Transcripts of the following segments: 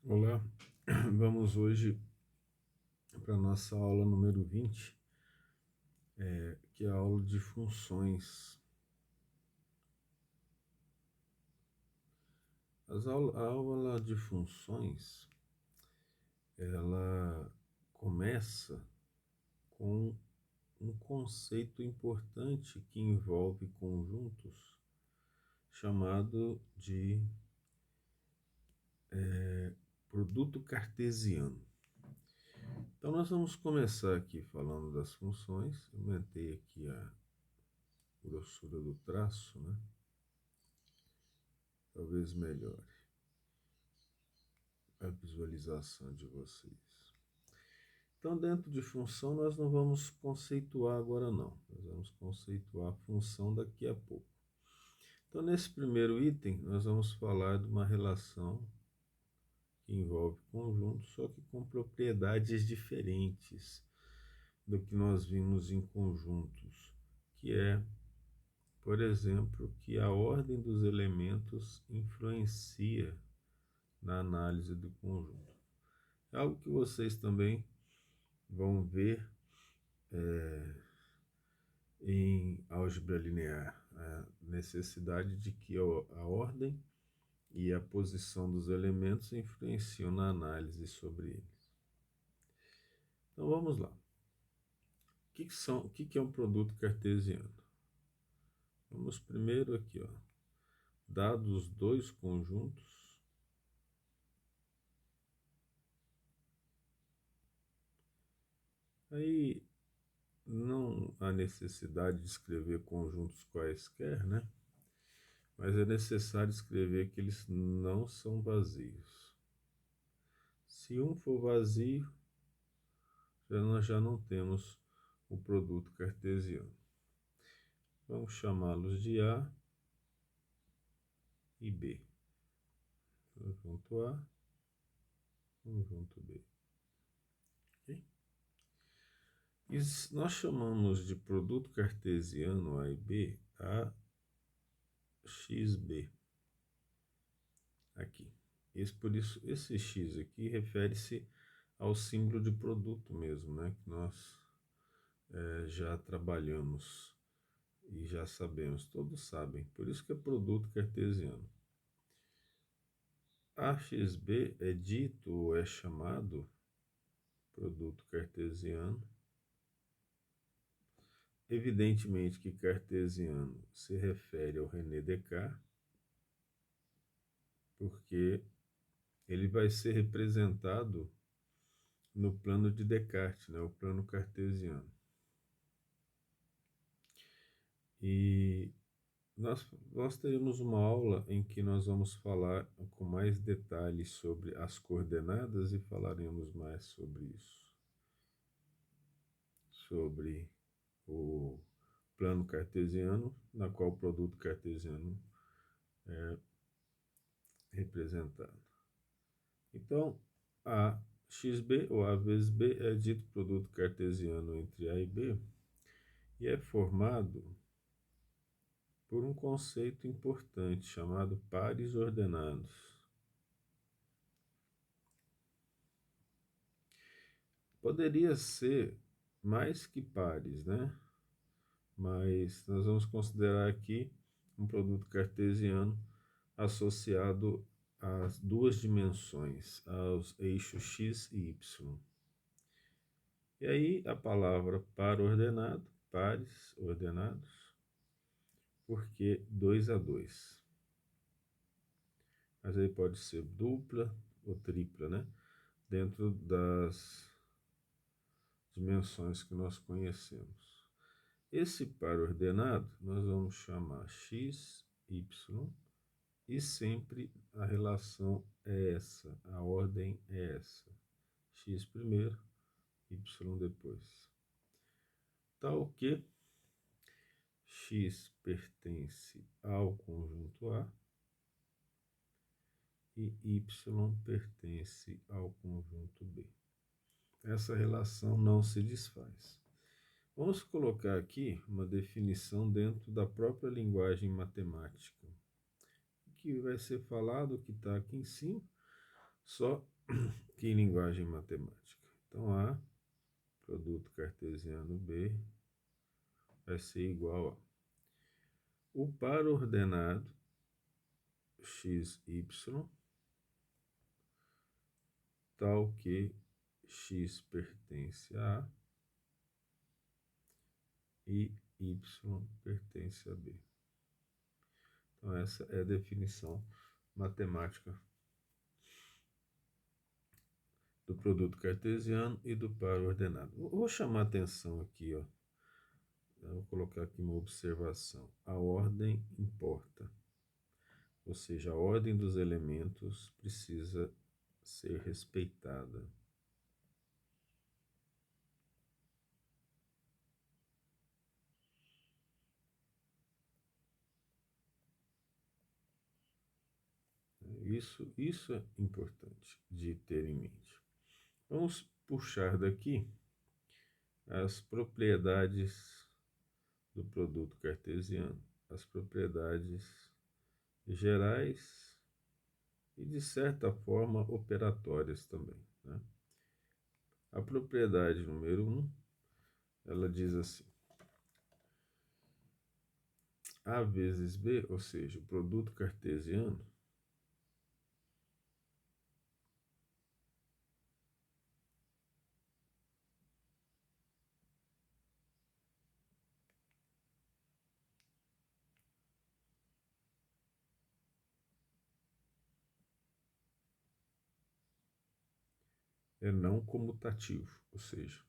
Olá, vamos hoje para a nossa aula número 20, que é a aula de funções. A aula de funções, ela começa com um conceito importante que envolve conjuntos, chamado de produto cartesiano. Então nós vamos começar aqui falando das funções. Eu aumentei aqui a grossura do traço, né? Talvez melhore a visualização de vocês. Então, dentro de função, nós não vamos conceituar agora não. Nós vamos conceituar a função daqui a pouco. Então, nesse primeiro item, nós vamos falar de uma relação que envolve conjuntos, só que com propriedades diferentes do que nós vimos em conjuntos, que é, por exemplo, que a ordem dos elementos influencia na análise do conjunto. É algo que vocês também vão ver em álgebra linear, a necessidade de que a ordem e a posição dos elementos influenciam na análise sobre eles. Então vamos lá. O que é um produto cartesiano? Vamos primeiro aqui, ó, dados dois conjuntos, aí não há necessidade de escrever conjuntos quaisquer, né? Mas é necessário escrever que eles não são vazios. Se um for vazio, nós já não temos o produto cartesiano. Vamos chamá-los de A e B. Conjunto A, conjunto B. Okay? E nós chamamos de produto cartesiano A e B a XB. Aqui. Por isso, esse X aqui refere-se ao símbolo de produto mesmo, né? Que nós já trabalhamos e já sabemos, todos sabem. Por isso que é produto cartesiano. AXB é dito ou é chamado produto cartesiano. Evidentemente que cartesiano se refere ao René Descartes, porque ele vai ser representado no plano de Descartes, né, o plano cartesiano. E nós teremos uma aula em que nós vamos falar com mais detalhes sobre as coordenadas e falaremos mais sobre isso. Sobre o plano cartesiano, na qual o produto cartesiano é representado. Então, a XB ou A vezes B é dito produto cartesiano entre A e B e é formado por um conceito importante chamado pares ordenados. Poderia ser mais que pares, né? Mas nós vamos considerar aqui um produto cartesiano associado às duas dimensões, aos eixos x e y. E aí a palavra par ordenado, pares ordenados, porque 2 a 2. Mas aí pode ser dupla ou tripla, né? Dentro das dimensões que nós conhecemos. Esse par ordenado nós vamos chamar x, y, e sempre a relação é essa, a ordem é essa. X primeiro, y depois. Tal que x pertence ao conjunto A e y pertence ao conjunto B. Essa relação não se desfaz. Vamos colocar aqui uma definição dentro da própria linguagem matemática, que vai ser falado, que está aqui em cima, só que linguagem matemática? Então, A, produto cartesiano B, vai ser igual a o par ordenado x, y, tal que x pertence a A e y pertence a B. Então, essa é a definição matemática do produto cartesiano e do par ordenado. Vou chamar a atenção aqui, ó. Eu vou colocar aqui uma observação. A ordem importa, ou seja, a ordem dos elementos precisa ser respeitada. Isso é importante de ter em mente. Vamos puxar daqui as propriedades do produto cartesiano, as propriedades gerais e, de certa forma, operatórias também, né? A propriedade número 1, ela diz assim: A vezes B, ou seja, o produto cartesiano, é não comutativo, ou seja,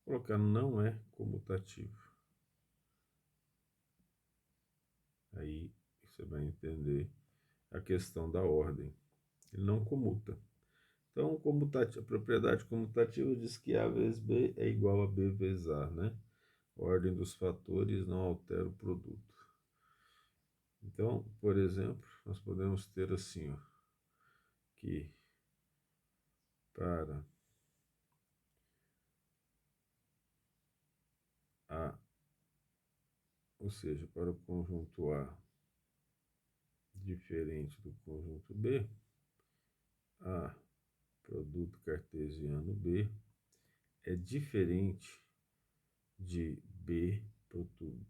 colocar não é comutativo. Aí você vai entender a questão da ordem. Ele não comuta. Então, a propriedade comutativa diz que A vezes B é igual a B vezes A, né? A ordem dos fatores não altera o produto. Então, por exemplo, nós podemos ter assim, ó, que para A, ou seja, para o conjunto A diferente do conjunto B, A produto cartesiano B é diferente de B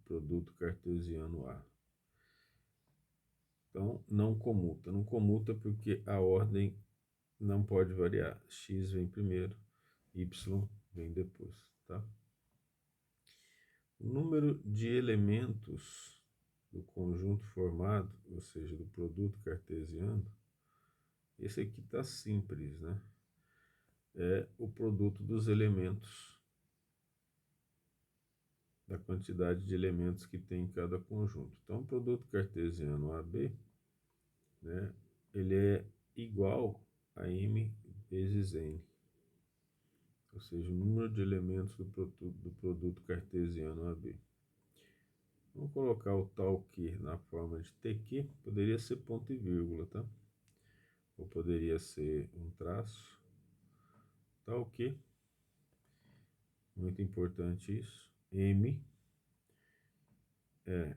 produto cartesiano A. Então, não comuta. Não comuta porque a ordem não pode variar. X vem primeiro, Y vem depois, tá? O número de elementos do conjunto formado, ou seja, do produto cartesiano, esse aqui está simples, né? É o produto dos elementos, da quantidade de elementos que tem em cada conjunto. Então, o produto cartesiano AB, né, ele é igual a M vezes N, ou seja, o número de elementos do produto cartesiano AB. Vamos colocar o tal que na forma de TQ, poderia ser ponto e vírgula, tá? Ou poderia ser um traço, tal que, muito importante isso, M é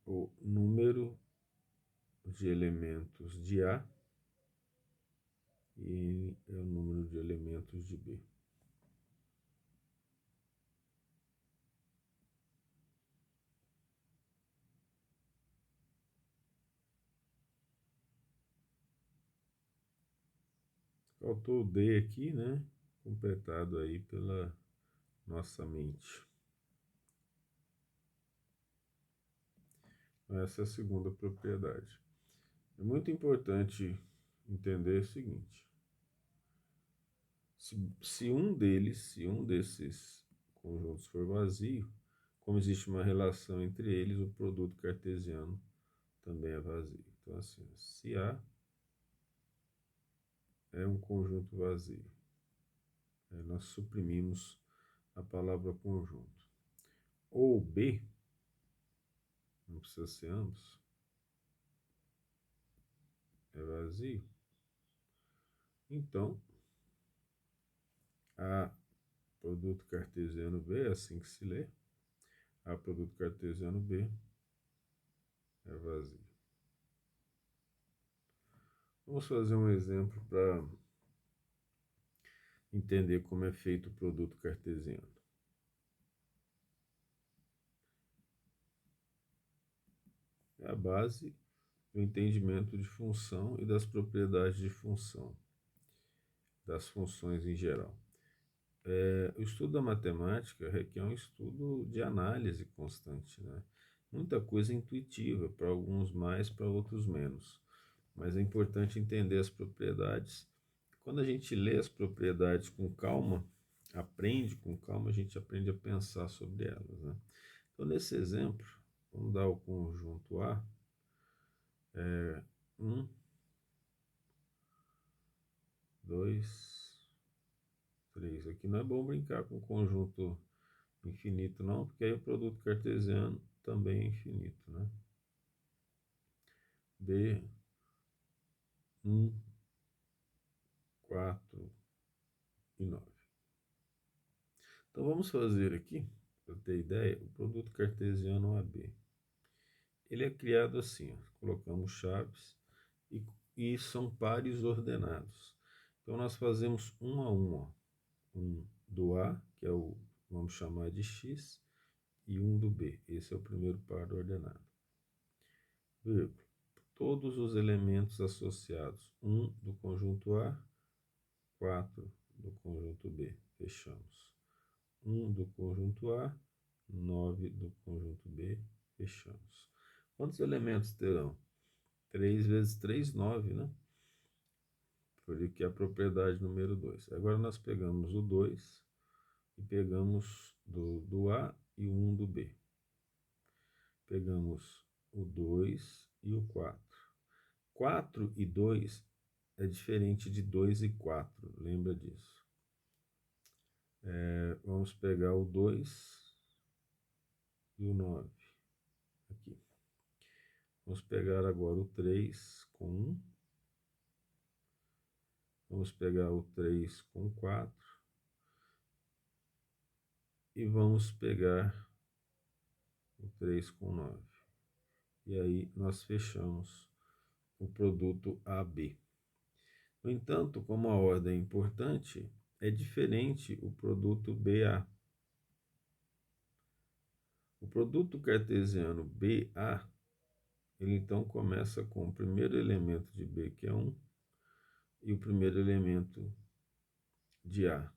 o número de elementos de A e N é o número de elementos de B. Faltou o D aqui, né? Completado aí pela nossa mente. Essa é a segunda propriedade. É muito importante entender o seguinte: se um desses conjuntos for vazio, como existe uma relação entre eles, o produto cartesiano também é vazio. Então, assim, se A é um conjunto vazio, nós suprimimos a palavra conjunto. Ou B, não precisa ser ambos, é vazio. Então, A produto cartesiano B, é assim que se lê, A produto cartesiano B é vazio. Vamos fazer um exemplo para entender como é feito o produto cartesiano. É a base do entendimento de função e das propriedades de função, das funções em geral. O estudo da matemática requer um estudo de análise constante, né? Muita coisa intuitiva, para alguns mais, para outros menos. Mas é importante entender as propriedades. Quando a gente lê as propriedades com calma, aprende com calma, a gente aprende a pensar sobre elas, né? Então, nesse exemplo, vamos dar o conjunto A, 1, 2, 3. Aqui não é bom brincar com conjunto infinito não, porque aí o produto cartesiano também é infinito, né? B, 1, 4 e 9. Então vamos fazer aqui, para ter ideia, o produto cartesiano AB. Ele é criado assim, ó, colocamos chaves e são pares ordenados. Então nós fazemos um a um, ó, um do A, que é o, vamos chamar de X, e um do B. Esse é o primeiro par ordenado. Vírgula. Todos os elementos associados, 1 do conjunto A, 4 do conjunto B. Fechamos. 1 do conjunto A, 9 do conjunto B. Fechamos. Quantos elementos terão? 3 vezes 3, 9, né? Por isso que é a propriedade número 2. Agora nós pegamos o 2 e pegamos do A e o 1 do B. Pegamos o 2 e o 4. 4 e 2 é diferente de 2 e 4, lembra disso. Vamos pegar o 2 e o 9 aqui. Vamos pegar agora o 3 com 1. Vamos pegar o 3 com 4. E vamos pegar o 3 com 9. E aí nós fechamos o produto AB. No entanto, como a ordem é importante, é diferente o produto BA. O produto cartesiano BA, ele então começa com o primeiro elemento de B, que é 1, e o primeiro elemento de A.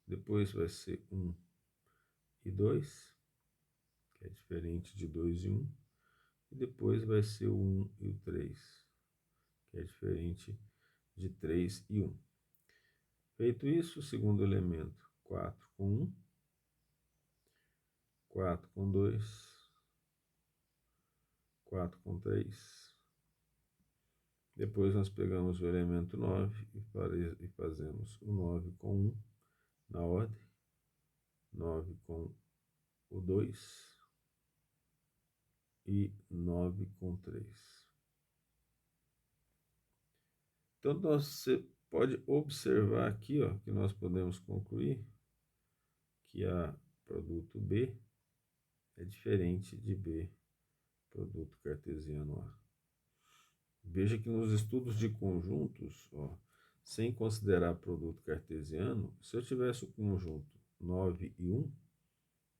Depois vai ser 1 e 2, que é diferente de 2 e 1. E depois vai ser o 1 e o 3, que é diferente de 3 e 1. Feito isso, o segundo elemento, 4 com 1, 4 com 2, 4 com 3. Depois nós pegamos o elemento 9 e fazemos o 9 com 1 na ordem, 9 com o 2 e 9 com 3. Então você pode observar aqui, ó, que nós podemos concluir que a produto B é diferente de B, produto cartesiano A. Veja que nos estudos de conjuntos, ó, sem considerar produto cartesiano, se eu tivesse o conjunto 9 e 1,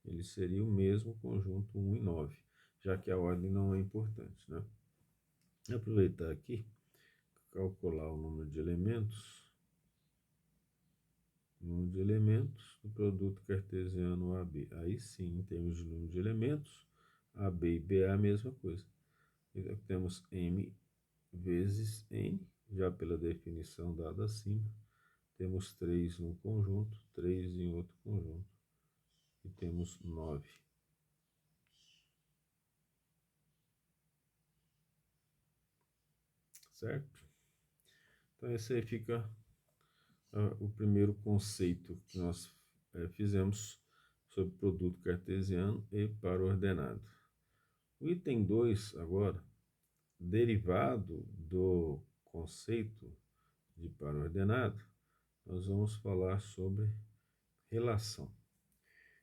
ele seria o mesmo conjunto 1 e 9, já que a ordem não é importante, né? Vou aproveitar aqui, calcular o número de elementos do produto cartesiano AB. Aí sim, em termos de número de elementos, AB e BA é a mesma coisa. Então, temos M vezes N, já pela definição dada acima. Temos 3 num conjunto, 3 em outro conjunto. E temos 9. Certo? Então, esse aí fica o primeiro conceito que nós fizemos sobre produto cartesiano e par ordenado. O item 2 agora, derivado do conceito de par ordenado, nós vamos falar sobre relação.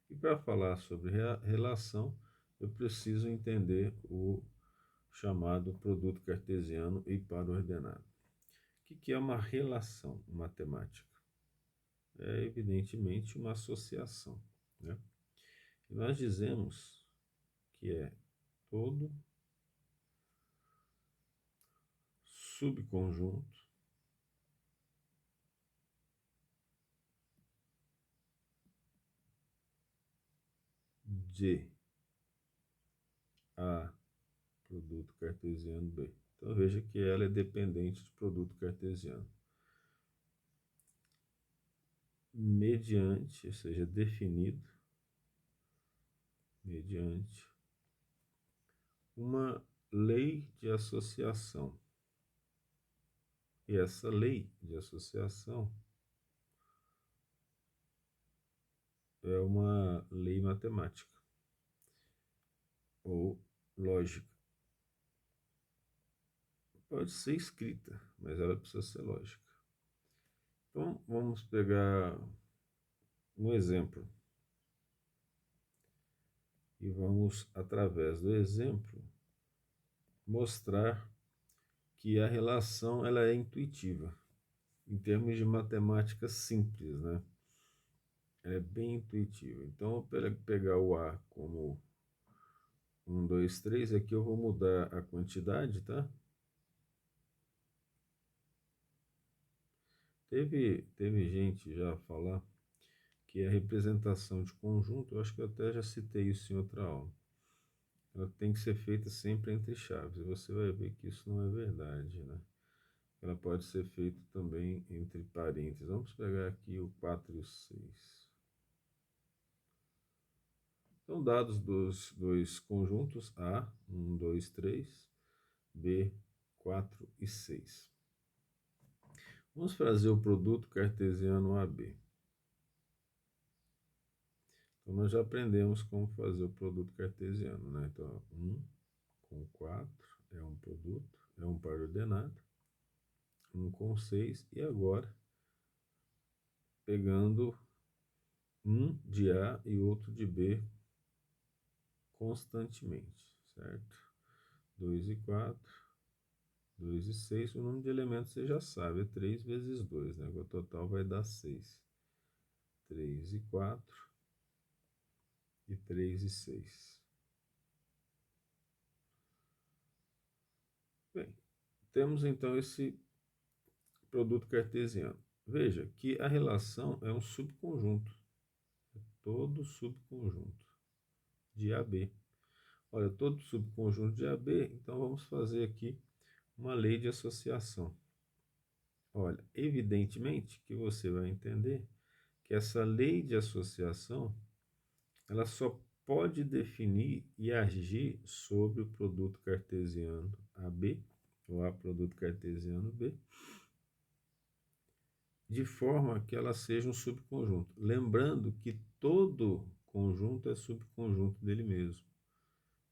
E para falar sobre relação, eu preciso entender o chamado produto cartesiano e par ordenado. O que é uma relação matemática? É evidentemente uma associação, né? E nós dizemos que é todo subconjunto de A produto cartesiano B. Então veja que ela é dependente de produto cartesiano. Mediante, ou seja, definido, mediante uma lei de associação. E essa lei de associação é uma lei matemática ou lógica. Pode ser escrita, mas ela precisa ser lógica. Então, vamos pegar um exemplo e vamos, através do exemplo, mostrar que a relação ela é intuitiva, em termos de matemática simples, né? Ela é bem intuitiva. Então, eu vou pegar o A como 1, 2, 3, aqui eu vou mudar a quantidade, tá? Teve gente já falar que a representação de conjunto, eu acho que eu até já citei isso em outra aula, ela tem que ser feita sempre entre chaves, e você vai ver que isso não é verdade, né? Ela pode ser feita também entre parênteses. Vamos pegar aqui o 4 e o 6. Então, dados dos dois conjuntos A, 1, 2, 3, B, 4 e 6. Vamos fazer o produto cartesiano AB. Então, nós já aprendemos como fazer o produto cartesiano, né? Então, 1 com 4 é um produto, é um par ordenado. 1 com 6, e agora, pegando um de A e outro de B constantemente, certo? 2 e 4, 2 e 6, o número de elementos você já sabe, é 3 vezes 2, né? O total vai dar 6. 3 e 4, e 3 e 6. Bem, temos então esse produto cartesiano. Veja que a relação é um subconjunto, é todo subconjunto de AB. Olha, todo subconjunto de AB, então vamos fazer aqui uma lei de associação. Olha, evidentemente que você vai entender que essa lei de associação, ela só pode definir e agir sobre o produto cartesiano AB, ou A produto cartesiano B, de forma que ela seja um subconjunto. Lembrando que todo conjunto é subconjunto dele mesmo.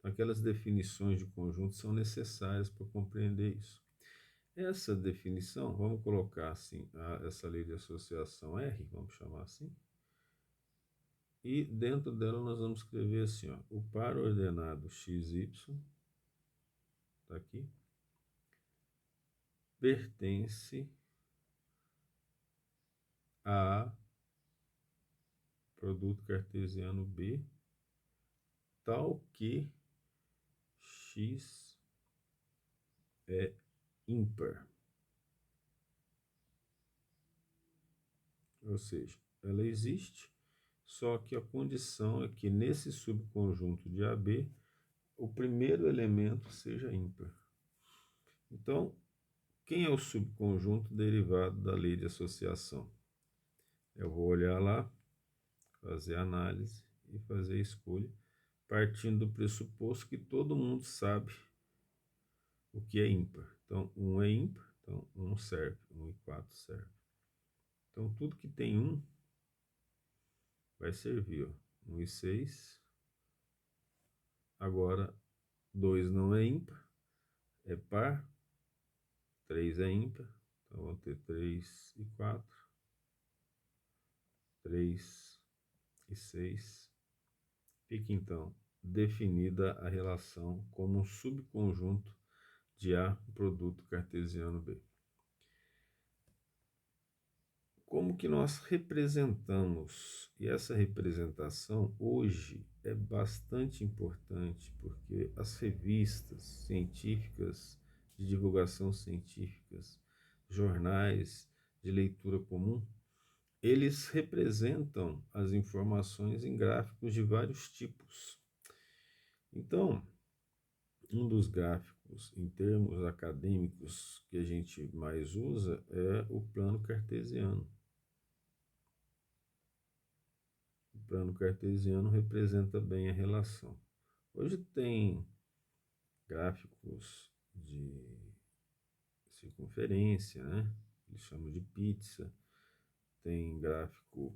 Aquelas definições de conjunto são necessárias para compreender isso. Essa definição, vamos colocar assim, essa lei de associação R, vamos chamar assim, e dentro dela nós vamos escrever assim, ó, o par ordenado XY, tá aqui, pertence a produto cartesiano B, tal que X é ímpar. Ou seja, ela existe, só que a condição é que nesse subconjunto de AB, o primeiro elemento seja ímpar. Então, quem é o subconjunto derivado da lei de associação? Eu vou olhar lá, fazer análise e fazer a escolha, partindo do pressuposto que todo mundo sabe o que é ímpar. Então, 1 é ímpar, então 1 serve, 1 e 4 serve. Então, tudo que tem 1 vai servir, ó, 1 e 6. Agora, 2 não é ímpar, é par, 3 é ímpar, então vão ter 3 e 4, 3 e 6. Fica então definida a relação como um subconjunto de A produto cartesiano B. como que nós representamos? E essa representação hoje é bastante importante, porque as revistas científicas, de divulgação científicas, jornais de leitura comum, eles representam as informações em gráficos de vários tipos. Então, um dos gráficos em termos acadêmicos que a gente mais usa é o plano cartesiano. O plano cartesiano representa bem a relação. Hoje tem gráficos de circunferência, né? Eles chamam de pizza. Tem gráfico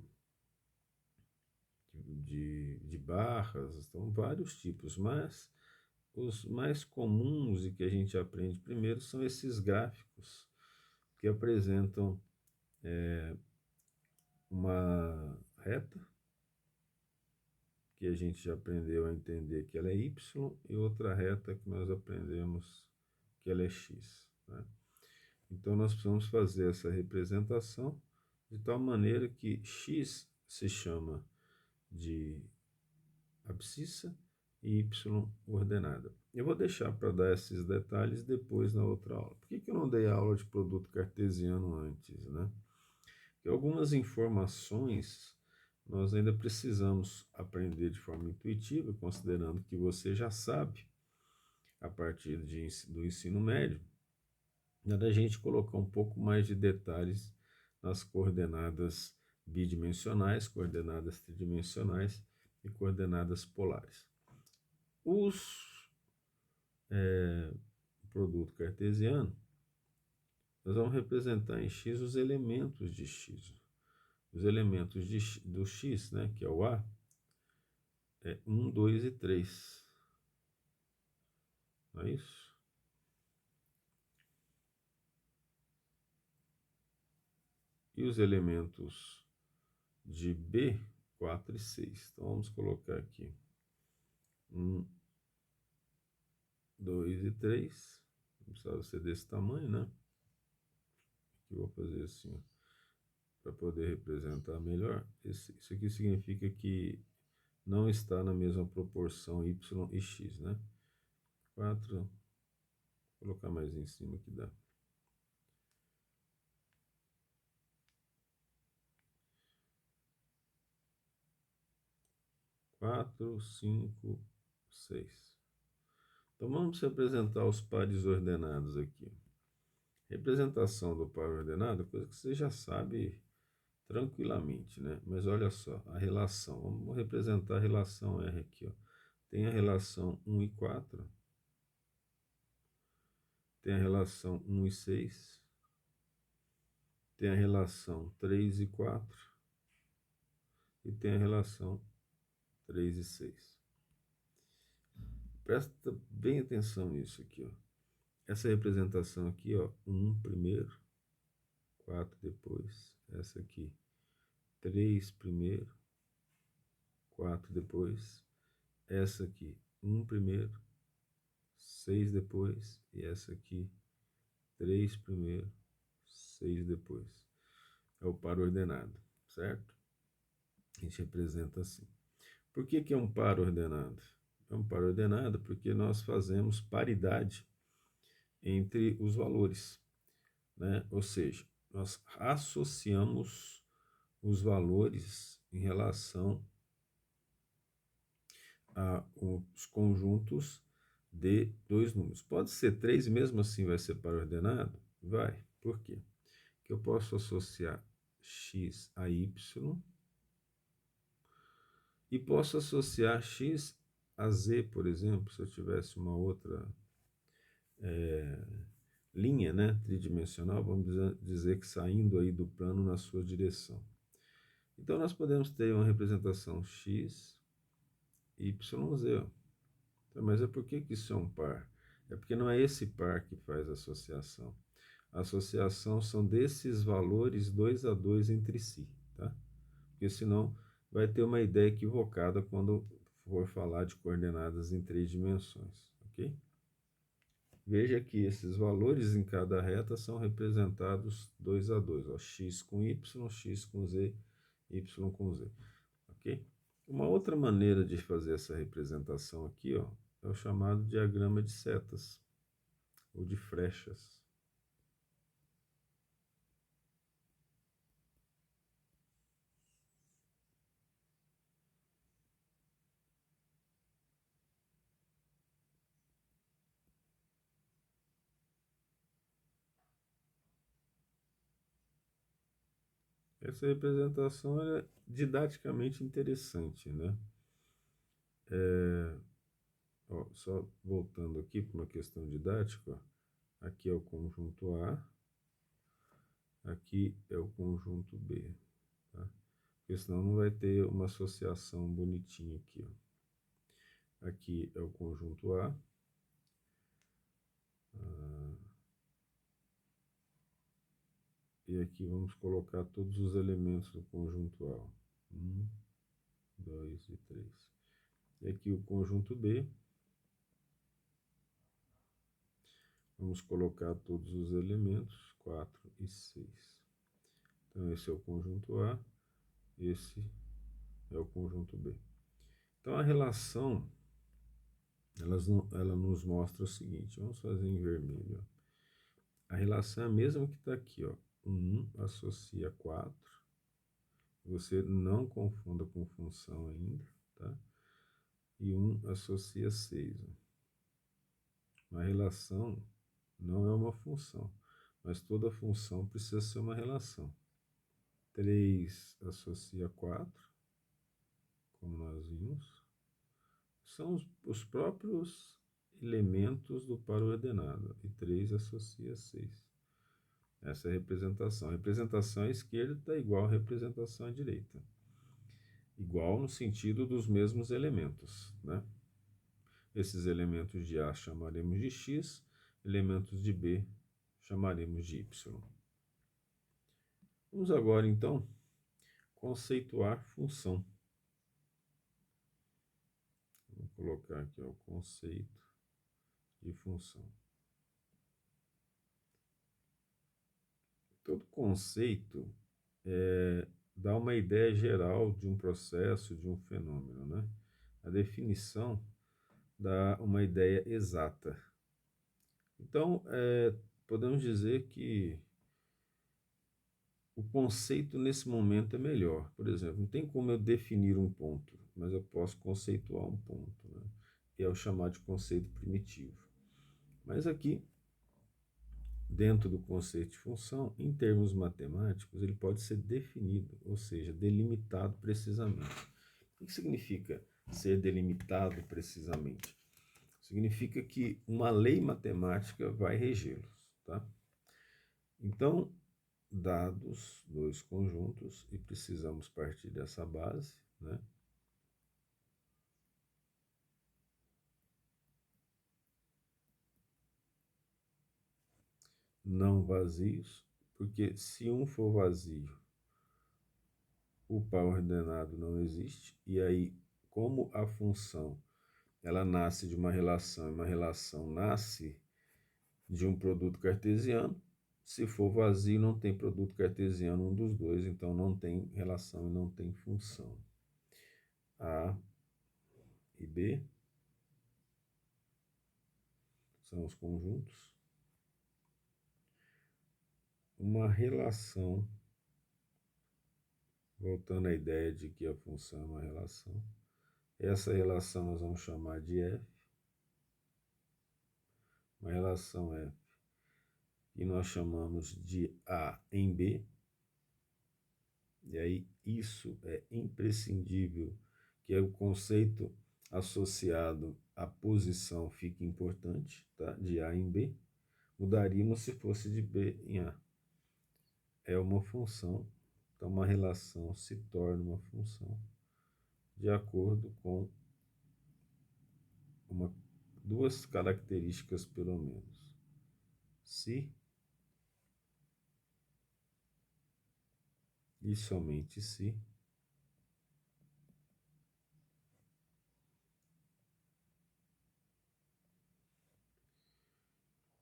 de barras, então vários tipos, mas os mais comuns e que a gente aprende primeiro são esses gráficos que apresentam uma reta, que a gente já aprendeu a entender que ela é y, e outra reta que nós aprendemos que ela é x. Né? Então nós precisamos fazer essa representação de tal maneira que x se chama de abscissa e y ordenada. Eu vou deixar para dar esses detalhes depois na outra aula. Por que eu não dei aula de produto cartesiano antes, né? Porque algumas informações nós ainda precisamos aprender de forma intuitiva, considerando que você já sabe, a partir do ensino médio, da gente colocar um pouco mais de detalhes nas coordenadas bidimensionais, coordenadas tridimensionais e coordenadas polares. O produto cartesiano, nós vamos representar em x os elementos de x. Os elementos do x, né, que é o A, é 1, 2 e 3. Não é isso? E os elementos de B, 4 e 6. Então vamos colocar aqui 1, 2 e 3. Não precisava ser desse tamanho, né? Aqui eu vou fazer assim, para poder representar melhor. Isso aqui significa que não está na mesma proporção y e x, né? 4, vou colocar mais em cima que dá. 4, 5, 6. Então vamos representar os pares ordenados aqui. Representação do par ordenado é coisa que você já sabe tranquilamente, né? Mas olha só, a relação. Vamos representar a relação R aqui, ó. Tem a relação 1 e 4. Tem a relação 1 e 6. Tem a relação 3 e 4. E tem a relação 3 e 6. Presta bem atenção nisso aqui, ó. Essa representação aqui, ó, 1 primeiro, 4 depois. Essa aqui, 3 primeiro, 4 depois. Essa aqui, 1 primeiro, 6 depois. E essa aqui, 3 primeiro, 6 depois. É o par ordenado, certo? A gente representa assim. Por que é um par ordenado? É um par ordenado porque nós fazemos paridade entre os valores, né? Ou seja, nós associamos os valores em relação aos conjuntos de dois números. Pode ser 3 e mesmo assim vai ser par ordenado? Vai. Por quê? Porque eu posso associar x a y e posso associar x a z, por exemplo, se eu tivesse uma outra linha, né, tridimensional, vamos dizer que saindo aí do plano na sua direção. Então nós podemos ter uma representação x, y, z. Então, mas por que isso é um par? É porque não é esse par que faz a associação. A associação são desses valores 2 a 2 entre si, tá? Porque senão vai ter uma ideia equivocada quando for falar de coordenadas em 3 dimensões, ok? veja que esses valores em cada reta são representados 2 a 2, ó, x com y, x com z, y com z, ok? Uma outra maneira de fazer essa representação aqui, ó, é o chamado diagrama de setas, ou de flechas. Essa representação é didaticamente interessante, né? Ó, só voltando aqui para uma questão didática, ó, aqui é o conjunto A, aqui é o conjunto B, tá? Porque senão não vai ter uma associação bonitinha aqui, ó. Aqui é o conjunto A, e aqui vamos colocar todos os elementos do conjunto A, ó. 1, 2 e 3. E aqui o conjunto B, vamos colocar todos os elementos, 4 e 6. Então, esse é o conjunto A, esse é o conjunto B. Então, a relação, ela nos mostra o seguinte, vamos fazer em vermelho. Ó. A relação é a mesma que está aqui, ó. 1 associa 4, você não confunda com função ainda, tá? E 1 associa 6. Ó. Uma relação não é uma função, mas toda função precisa ser uma relação. 3 associa 4, como nós vimos, são os próprios elementos do par ordenado, e 3 associa 6. Essa é a representação. A representação à esquerda está igual à representação à direita. Igual no sentido dos mesmos elementos, né? Esses elementos de A chamaremos de X, elementos de B chamaremos de Y. Vamos agora, então, conceituar função. Vou colocar aqui ó, o conceito de função. Todo conceito dá uma ideia geral de um processo, de um fenômeno, né? A definição dá uma ideia exata. Então, podemos dizer que o conceito nesse momento é melhor. Por exemplo, não tem como eu definir um ponto, mas eu posso conceituar um ponto, né? E é o chamado de conceito primitivo. Mas aqui, dentro do conceito de função, em termos matemáticos, ele pode ser definido, ou seja, delimitado precisamente. O que significa ser delimitado precisamente? Significa que uma lei matemática vai regê-los, tá? Então, dados dois conjuntos, e precisamos partir dessa base, né? Não vazios, porque se um for vazio, o par ordenado não existe, e aí, como a função ela nasce de uma relação, e uma relação nasce de um produto cartesiano, se for vazio, não tem produto cartesiano um dos dois, então não tem relação e não tem função. A e B são os conjuntos. Uma relação, voltando à ideia de que a função é uma relação, essa relação nós vamos chamar de F, uma relação F, que nós chamamos de A em B, e aí isso é imprescindível, que é o conceito associado à posição fica importante, tá? De A em B, mudaríamos se fosse de B em A. É uma função, então uma relação se torna uma função de acordo com duas características pelo menos. Se e somente se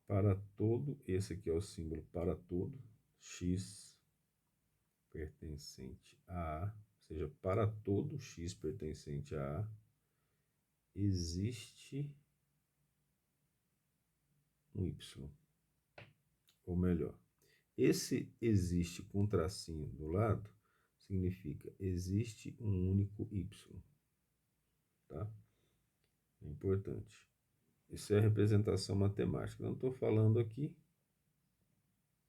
para todo, esse aqui é o símbolo para todo, x pertencente a A, ou seja, para todo x pertencente a A, existe um y. Ou melhor, esse existe com tracinho do lado, significa existe um único y. Tá? É importante. Isso é representação matemática. Eu não estou falando aqui,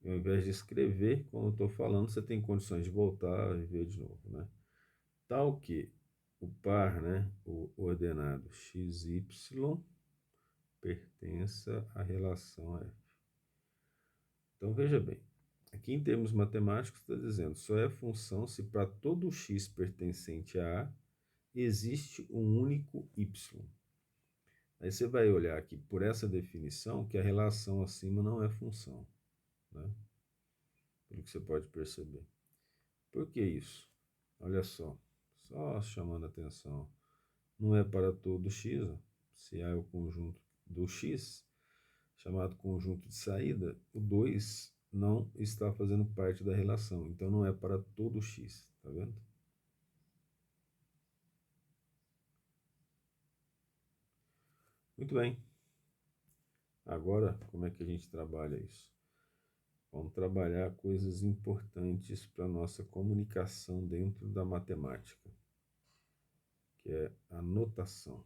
ao invés de escrever, como eu estou falando, você tem condições de voltar e ver de novo, né? Tal que o par, né, o ordenado xy pertença à relação F. Então, veja bem, aqui em termos matemáticos está dizendo só é função se para todo x pertencente a A existe um único y. Aí você vai olhar aqui por essa definição que a relação acima não é função, né? Pelo que você pode perceber. Por que isso? Olha só chamando a atenção. Não é para todo x, ó. Se A é o conjunto do x, chamado conjunto de saída, o 2 não está fazendo parte da relação, então não é para todo x, tá vendo? Muito bem. Agora, como é que a gente trabalha isso? Vamos trabalhar coisas importantes para a nossa comunicação dentro da matemática, que é a notação.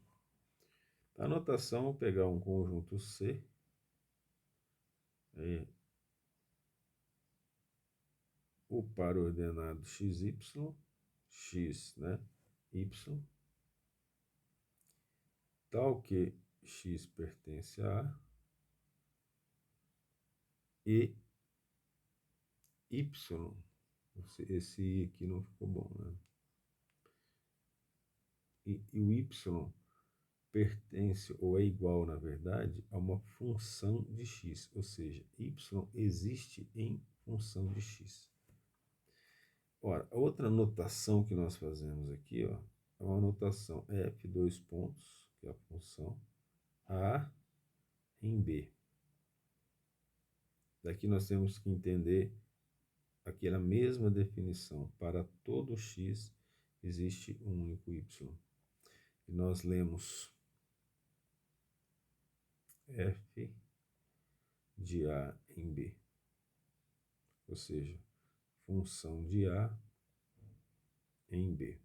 A notação, vou pegar um conjunto C, o par ordenado xy, x, né, y, tal que x pertence a A e y, esse i aqui não ficou bom, né? E o y pertence ou é igual, na verdade, a uma função de x, ou seja, y existe em função de x. Ora, a outra notação que nós fazemos aqui, ó, é uma notação f, dois pontos, que é a função a em b. Daqui nós temos que entender aquela mesma definição. Para todo x existe um único y. E nós lemos f de a em b, ou seja, função de a em b.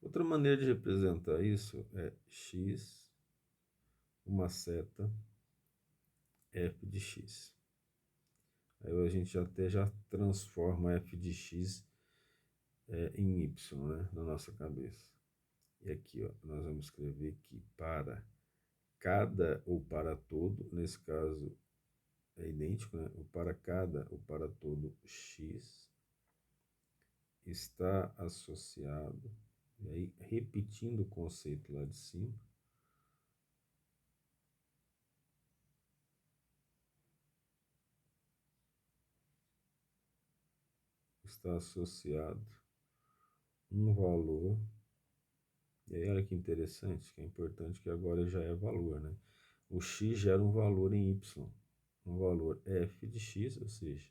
Outra maneira de representar isso é x, uma seta f de x. Aí a gente até já transforma f de x em y, né, na nossa cabeça. E aqui, ó, nós vamos escrever que para cada ou para todo, nesse caso é idêntico, né? O para cada ou para todo x está associado, e aí repetindo o conceito lá de cima, está associado um valor, e aí olha que interessante, que é importante que agora já é valor, né? O x gera um valor em y, um valor f de x, ou seja,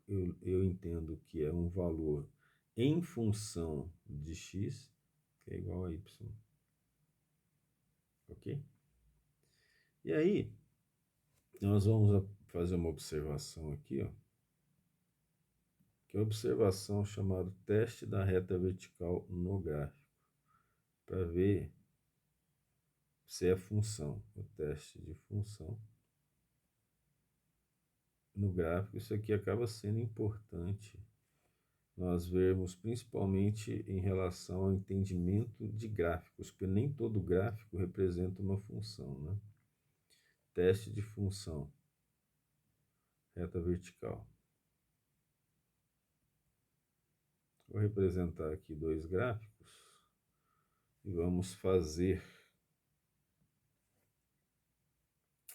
eu entendo que é um valor em função de x, que é igual a y. Ok? E aí, nós vamos fazer uma observação aqui, ó, que é a observação chamada teste da reta vertical no gráfico, para ver se é função, o teste de função no gráfico. Isso aqui acaba sendo importante nós vermos, principalmente em relação ao entendimento de gráficos, porque nem todo gráfico representa uma função, né? Teste de função, reta vertical. Vou representar aqui dois gráficos e vamos fazer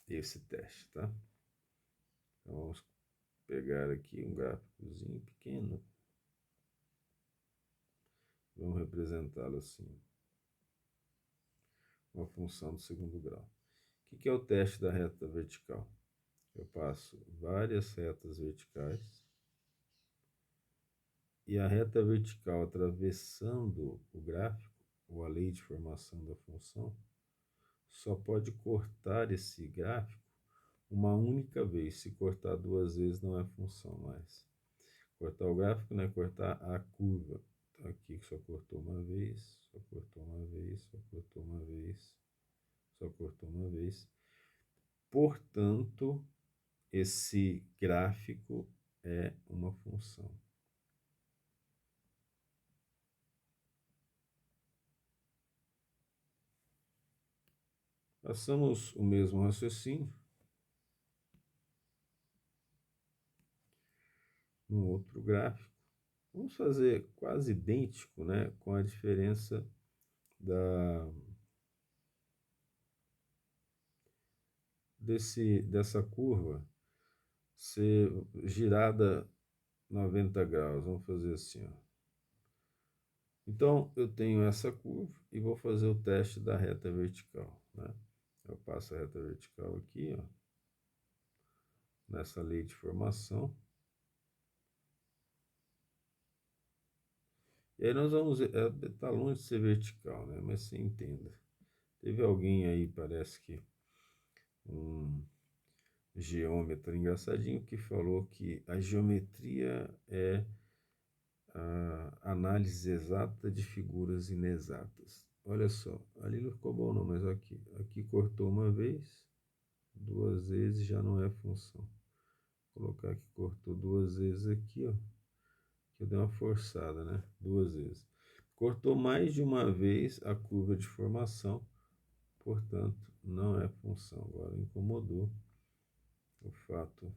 esse teste, tá? Então vamos pegar aqui um gráficozinho pequeno, vamos representá-lo assim, uma função do segundo grau. O que é o teste da reta vertical? Eu passo várias retas verticais e a reta vertical atravessando o gráfico, ou a lei de formação da função, só pode cortar esse gráfico uma única vez. Se cortar duas vezes não é função mais. Cortar o gráfico não é cortar a curva. Então aqui só cortou uma vez, só cortou uma vez, só cortou uma vez, só cortou uma vez. Portanto, esse gráfico é uma função. Passamos o mesmo raciocínio no outro gráfico. Vamos fazer quase idêntico, né, com a diferença dessa curva ser girada 90 graus. Vamos fazer assim, ó. Então, eu tenho essa curva e vou fazer o teste da reta vertical, né? Eu passo a reta vertical aqui, ó, nessa lei de formação. E aí nós vamos, tá longe de ser vertical, né? Mas você entenda. Teve alguém aí, parece que um geômetra engraçadinho, que falou que a geometria é a análise exata de figuras inexatas. Olha só, ali não ficou bom não, mas aqui cortou uma vez, duas vezes já não é função. Vou colocar que cortou duas vezes aqui, ó, que eu dei uma forçada, né? Duas vezes. Cortou mais de uma vez a curva de formação, portanto, não é função. Agora incomodou o fato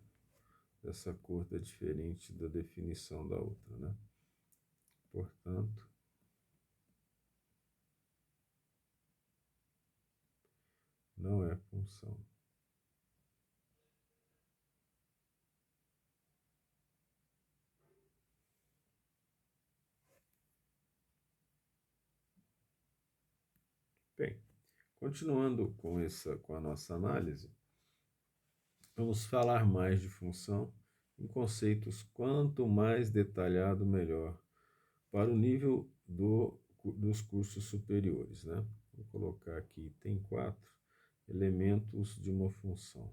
dessa cor estar diferente da definição da outra, né? Portanto, não é função. Bem, continuando com a nossa análise, vamos falar mais de função em conceitos quanto mais detalhado, melhor, para o nível dos cursos superiores, né? Vou colocar aqui, tem 4 elementos de uma função.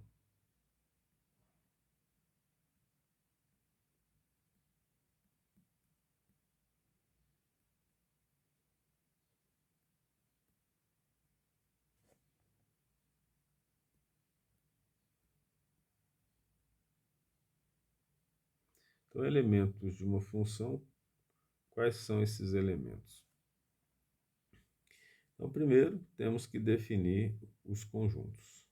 Então, elementos de uma função, quais são esses elementos? Então, primeiro, temos que definir os conjuntos,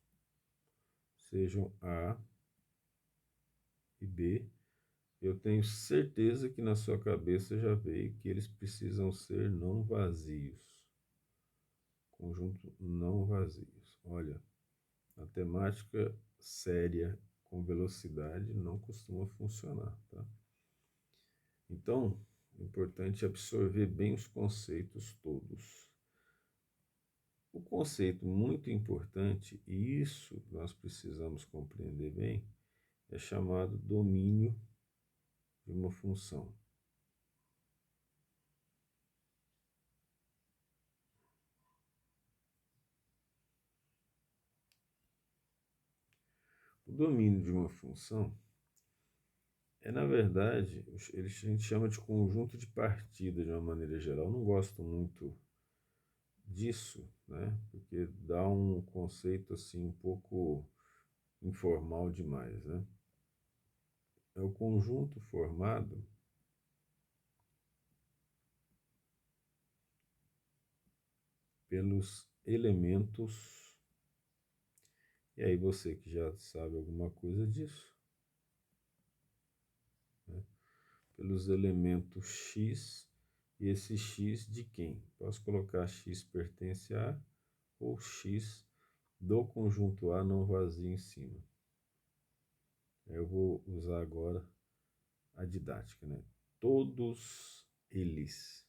sejam A e B. Eu tenho certeza que na sua cabeça já veio que eles precisam ser não vazios. Conjunto não vazios. Olha, matemática séria com velocidade não costuma funcionar, tá? Então, é importante absorver bem os conceitos todos. O conceito muito importante, e isso nós precisamos compreender bem, é chamado domínio de uma função. O domínio de uma função na verdade, a gente chama de conjunto de partida de uma maneira geral. Eu não gosto muito disso, né? Porque dá um conceito assim um pouco informal demais, né? É o conjunto formado pelos elementos. E aí você que já sabe alguma coisa disso, né? Pelos elementos x, e esse x de quem? Posso colocar x pertence a ou x do conjunto A não vazio em cima. Eu vou usar agora a didática, né? Todos eles.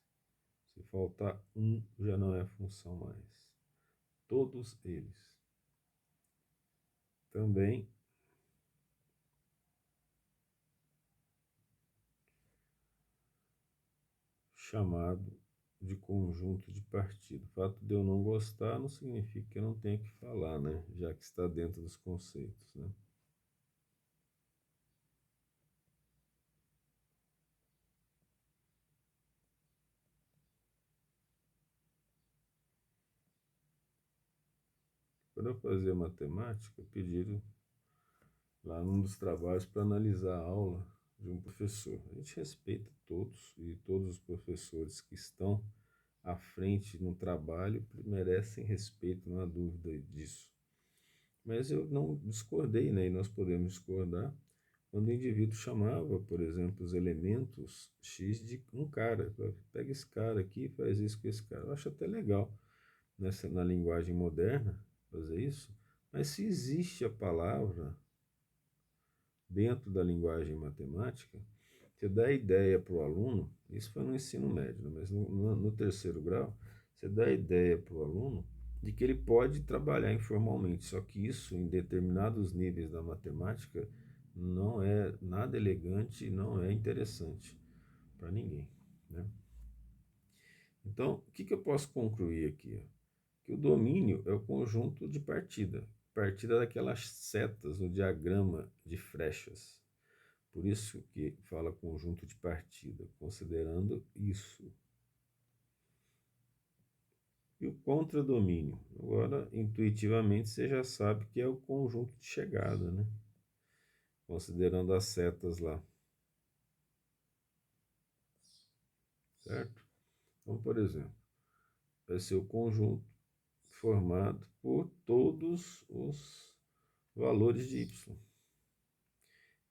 Se faltar um, já não é função mais. Todos eles. também chamado de conjunto de partida. O fato de eu não gostar não significa que eu não tenha que falar, né? Já que está dentro dos conceitos, né? Quando eu fazia matemática, pediram lá num dos trabalhos para analisar a aula de um professor. A gente respeita todos e todos os professores que estão à frente no trabalho merecem respeito, não há dúvida disso. Mas eu não discordei, né? E nós podemos discordar quando o indivíduo chamava, por exemplo, os elementos X de um cara. Pega esse cara aqui e faz isso com esse cara. Eu acho até legal na linguagem moderna fazer isso, mas se existe a palavra dentro da linguagem matemática, você dá a ideia para o aluno, isso foi no ensino médio, né? Mas no terceiro grau, você dá a ideia para o aluno de que ele pode trabalhar informalmente, só que isso, em determinados níveis da matemática, não é nada elegante e não é interessante para ninguém, né? Então, o que eu posso concluir aqui? Que o domínio é o conjunto de partida, partida daquelas setas no diagrama de flechas. Por isso que fala conjunto de partida, considerando isso. E o contradomínio? Agora, intuitivamente, você já sabe que é o conjunto de chegada, né? Considerando as setas lá, certo? Então, por exemplo, vai ser o conjunto formado por todos os valores de y.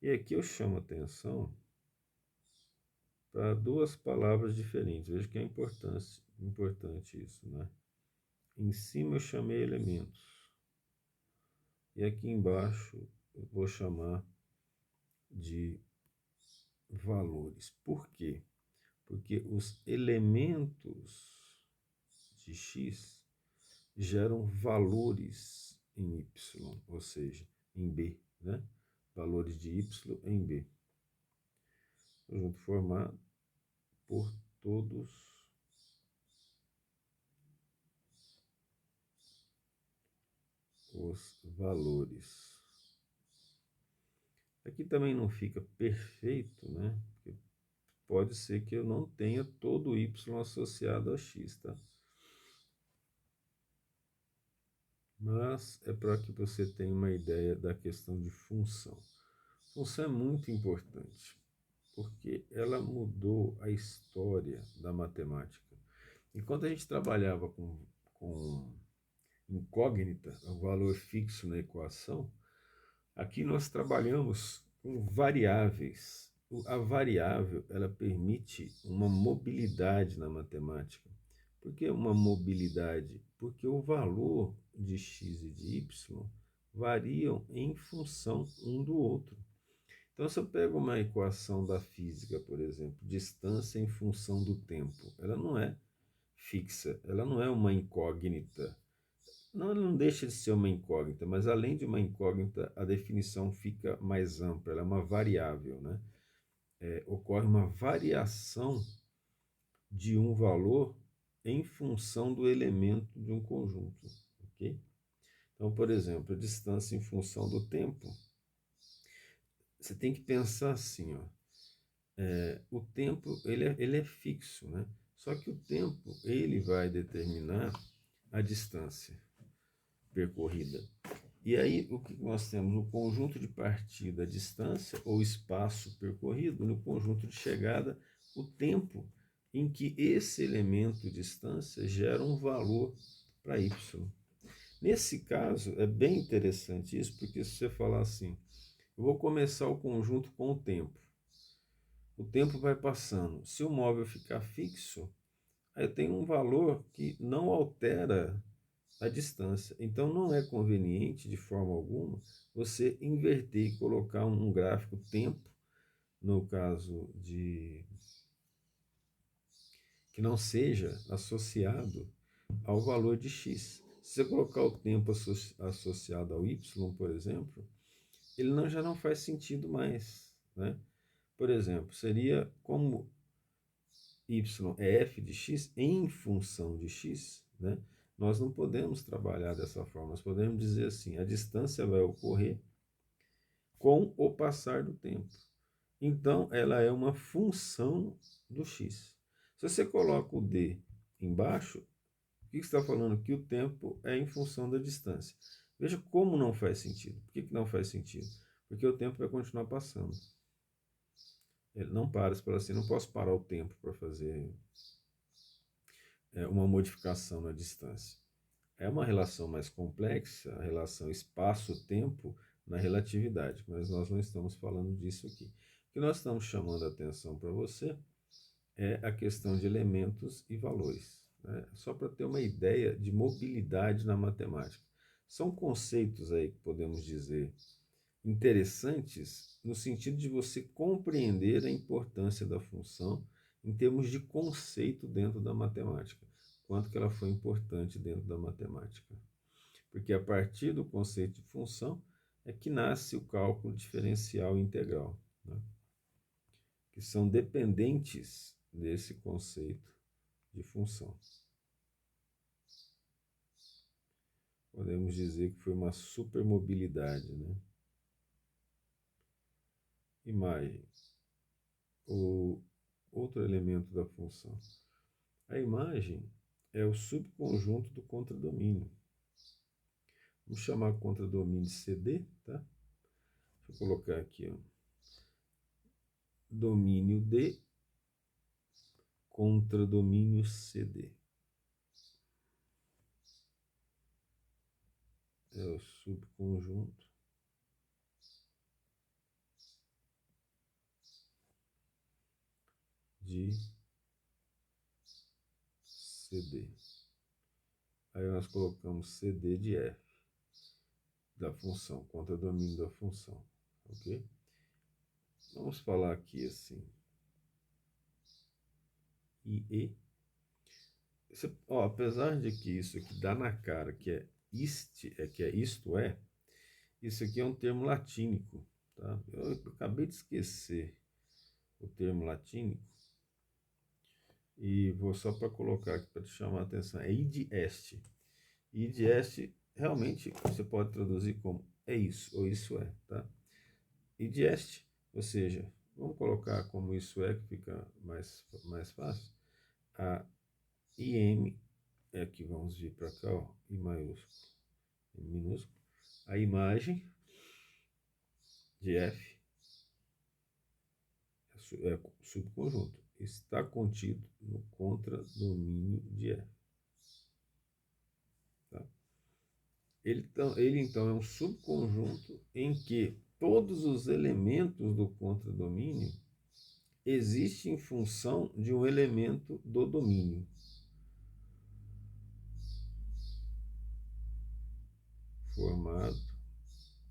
E aqui eu chamo a atenção para duas palavras diferentes. Veja que é importante isso, né? Em cima eu chamei elementos. E aqui embaixo eu vou chamar de valores. Por quê? Porque os elementos de x geram valores em y, ou seja, em b, né? Valores de y em b. Conjunto formado por todos os valores. Aqui também não fica perfeito, né? Porque pode ser que eu não tenha todo y associado a x, tá? Mas é para que você tenha uma ideia da questão de função. Função é muito importante, porque ela mudou a história da matemática. Enquanto a gente trabalhava com incógnita, o valor fixo na equação, aqui nós trabalhamos com variáveis. A variável, ela permite uma mobilidade na matemática. Por que uma mobilidade? Porque o valor de x e de y variam em função um do outro. Então, se eu pego uma equação da física, por exemplo, distância em função do tempo, ela não é fixa, ela não é uma incógnita. Não, ela não deixa de ser uma incógnita, mas além de uma incógnita, a definição fica mais ampla, ela é uma variável, né? Ocorre uma variação de um valor em função do elemento de um conjunto, ok? Então, por exemplo, a distância em função do tempo, você tem que pensar assim, ó, o tempo ele é fixo, né? Só que o tempo ele vai determinar a distância percorrida. E aí o que nós temos? No conjunto de partida, a distância ou espaço percorrido, no conjunto de chegada, o tempo em que esse elemento distância gera um valor para y. Nesse caso, é bem interessante isso, porque se você falar assim, eu vou começar o conjunto com o tempo vai passando. Se o móvel ficar fixo, aí eu tenho um valor que não altera a distância. Então não é conveniente, de forma alguma, você inverter e colocar um gráfico tempo, no caso de que não seja associado ao valor de x. Se você colocar o tempo associado ao y, por exemplo, ele já não faz sentido mais, né? Por exemplo, seria como y é f de x em função de x, né? Nós não podemos trabalhar dessa forma. Nós podemos dizer assim, a distância vai ocorrer com o passar do tempo. Então, ela é uma função do x. Se você coloca o d embaixo, o que está falando? Que o tempo é em função da distância. Veja como não faz sentido. Por que não faz sentido? Porque o tempo vai continuar passando. Ele não para, você fala assim, não posso parar o tempo para fazer uma modificação na distância. É uma relação mais complexa, a relação espaço-tempo na relatividade, mas nós não estamos falando disso aqui. O que nós estamos chamando a atenção para você é a questão de elementos e valores, né? Só para ter uma ideia de mobilidade na matemática. São conceitos aí que podemos dizer interessantes no sentido de você compreender a importância da função em termos de conceito dentro da matemática, quanto que ela foi importante dentro da matemática. Porque a partir do conceito de função é que nasce o cálculo diferencial e integral, né? Que são dependentes desse conceito de função. Podemos dizer que foi uma supermobilidade, né? Imagem, o outro elemento da função. A imagem é o subconjunto do contradomínio. Vamos chamar o contradomínio de CD, tá? Deixa eu colocar aqui, ó. Domínio D, contradomínio CD. É o subconjunto de CD. Aí nós colocamos CD de F, da função, contradomínio da função, ok? Vamos falar aqui assim. IE. Apesar de que isso aqui dá na cara que é isto é, isso aqui é um termo latínico, tá? Eu acabei de esquecer o termo latínico e vou só para colocar aqui para te chamar a atenção. É id est. Id est realmente você pode traduzir como é isso ou isso é, tá? Id est, ou seja, vamos colocar como isso é que fica mais fácil. A IM é aqui, vamos vir para cá, ó, I maiúsculo, M minúsculo. A imagem de F é subconjunto, está contido no contradomínio de F. Tá? Ele então é um subconjunto em que todos os elementos do contradomínio existem em função de um elemento do domínio. Formado,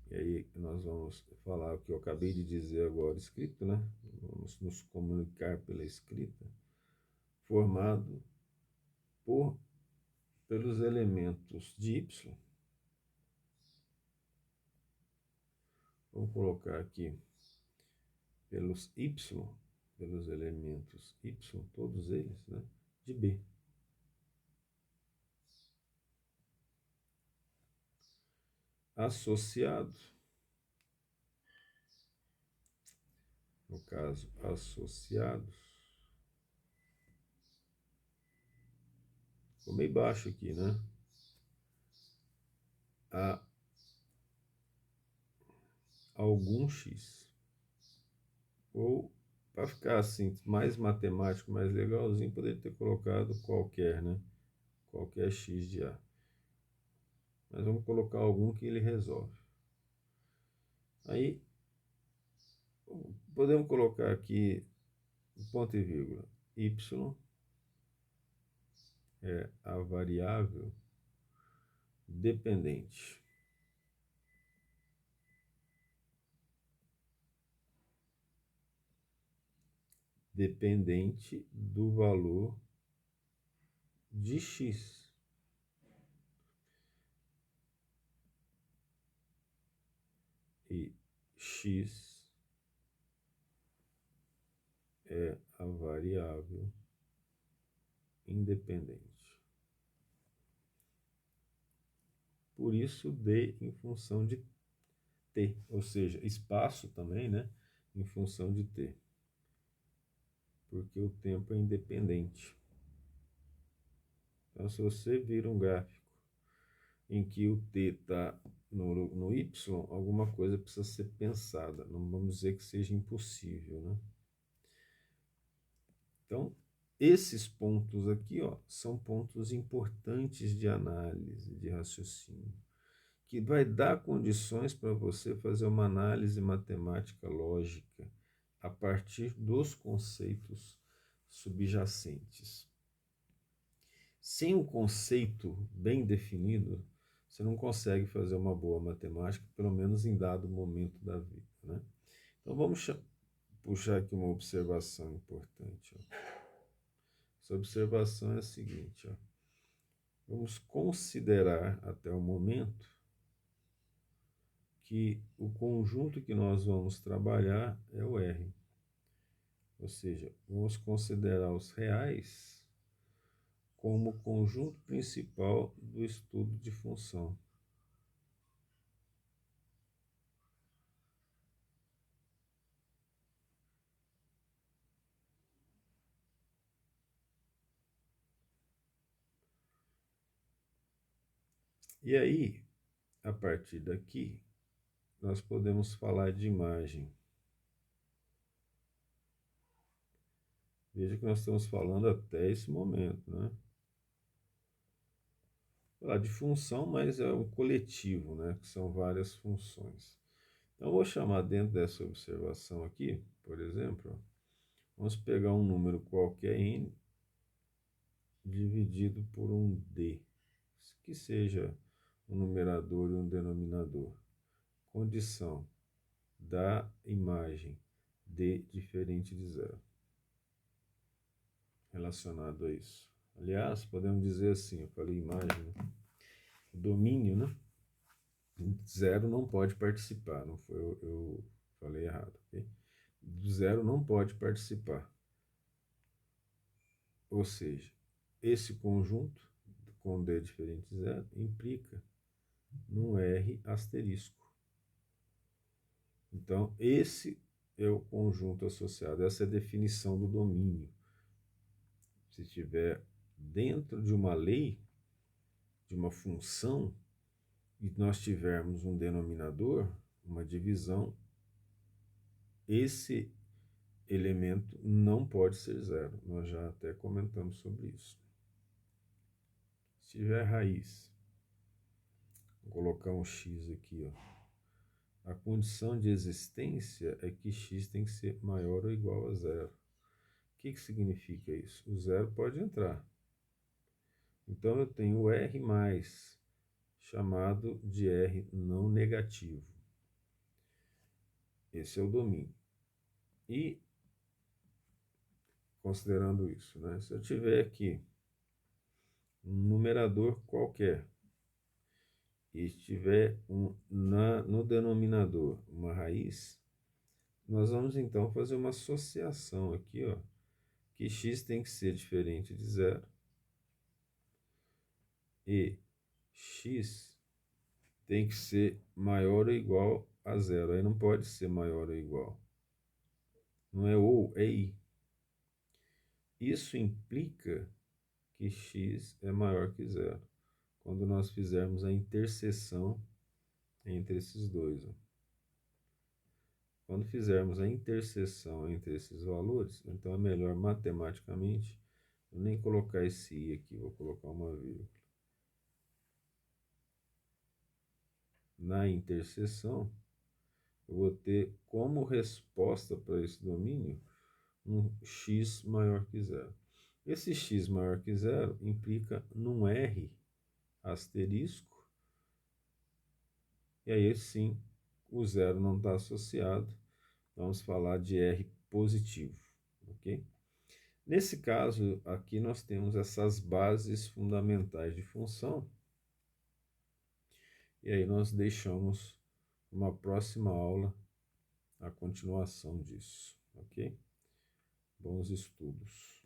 e aí nós vamos falar o que eu acabei de dizer agora escrito, né? Vamos nos comunicar pela escrita, formado pelos elementos de y. Vamos colocar aqui pelos y, pelos elementos y, todos eles, né? De B. Associado, no caso, associados, ficou meio baixo aqui, né? A algum x. Ou, para ficar assim, mais matemático, mais legalzinho, poderia ter colocado qualquer, né? Qualquer x de A. Mas vamos colocar algum que ele resolve. Aí, podemos colocar aqui ponto e vírgula. Y é a variável dependente. Dependente do valor de x. x é a variável independente. Por isso, d em função de t, ou seja, espaço também, né, em função de t, porque o tempo é independente. Então, se você vira um gráfico em que o t está no y, alguma coisa precisa ser pensada. Não vamos dizer que seja impossível, né? Então, esses pontos aqui, ó, são pontos importantes de análise, de raciocínio, que vai dar condições para você fazer uma análise matemática lógica a partir dos conceitos subjacentes. Sem um conceito bem definido, você não consegue fazer uma boa matemática, pelo menos em dado momento da vida, né? Então vamos puxar aqui uma observação importante. Ó. Essa observação é a seguinte, ó. Vamos considerar até o momento que o conjunto que nós vamos trabalhar é o R. Ou seja, vamos considerar os reais como conjunto principal do estudo de função. E aí, a partir daqui, nós podemos falar de imagem. Veja que nós estamos falando até esse momento, né? Falar de função, mas é um coletivo, né? Que são várias funções. Então, eu vou chamar dentro dessa observação aqui, por exemplo, vamos pegar um número qualquer n dividido por um d, que seja um numerador e um denominador. Condição da imagem d diferente de zero. Relacionado a isso. Aliás, podemos dizer assim, eu falei imagem, né? O domínio, né? Zero não pode participar, não foi, eu falei errado, ok? Zero não pode participar. Ou seja, esse conjunto com D diferente de zero implica num R asterisco. Então, esse é o conjunto associado, essa é a definição do domínio. Se estiver dentro de uma lei, de uma função, e nós tivermos um denominador, uma divisão, esse elemento não pode ser zero. Nós já até comentamos sobre isso. Se tiver raiz, vou colocar um x aqui, ó. A condição de existência é que x tem que ser maior ou igual a zero. O que significa isso? O zero pode entrar. Então eu tenho o R mais, chamado de R não negativo. Esse é o domínio. E, considerando isso, né, se eu tiver aqui um numerador qualquer e tiver no denominador uma raiz, nós vamos então fazer uma associação aqui, ó, que x tem que ser diferente de zero e x tem que ser maior ou igual a zero. Aí não pode ser maior ou igual. Não é ou, é i. Isso implica que x é maior que zero, quando nós fizermos a interseção entre esses dois. Ó. Quando fizermos a interseção entre esses valores, então é melhor matematicamente eu nem colocar esse i aqui, vou colocar uma vírgula. Na interseção, eu vou ter como resposta para esse domínio um x maior que zero. Esse x maior que zero implica num r asterisco, e aí sim o zero não está associado, vamos falar de r positivo, ok? Nesse caso, aqui nós temos essas bases fundamentais de função, e aí nós deixamos uma próxima aula a continuação disso, ok? Bons estudos.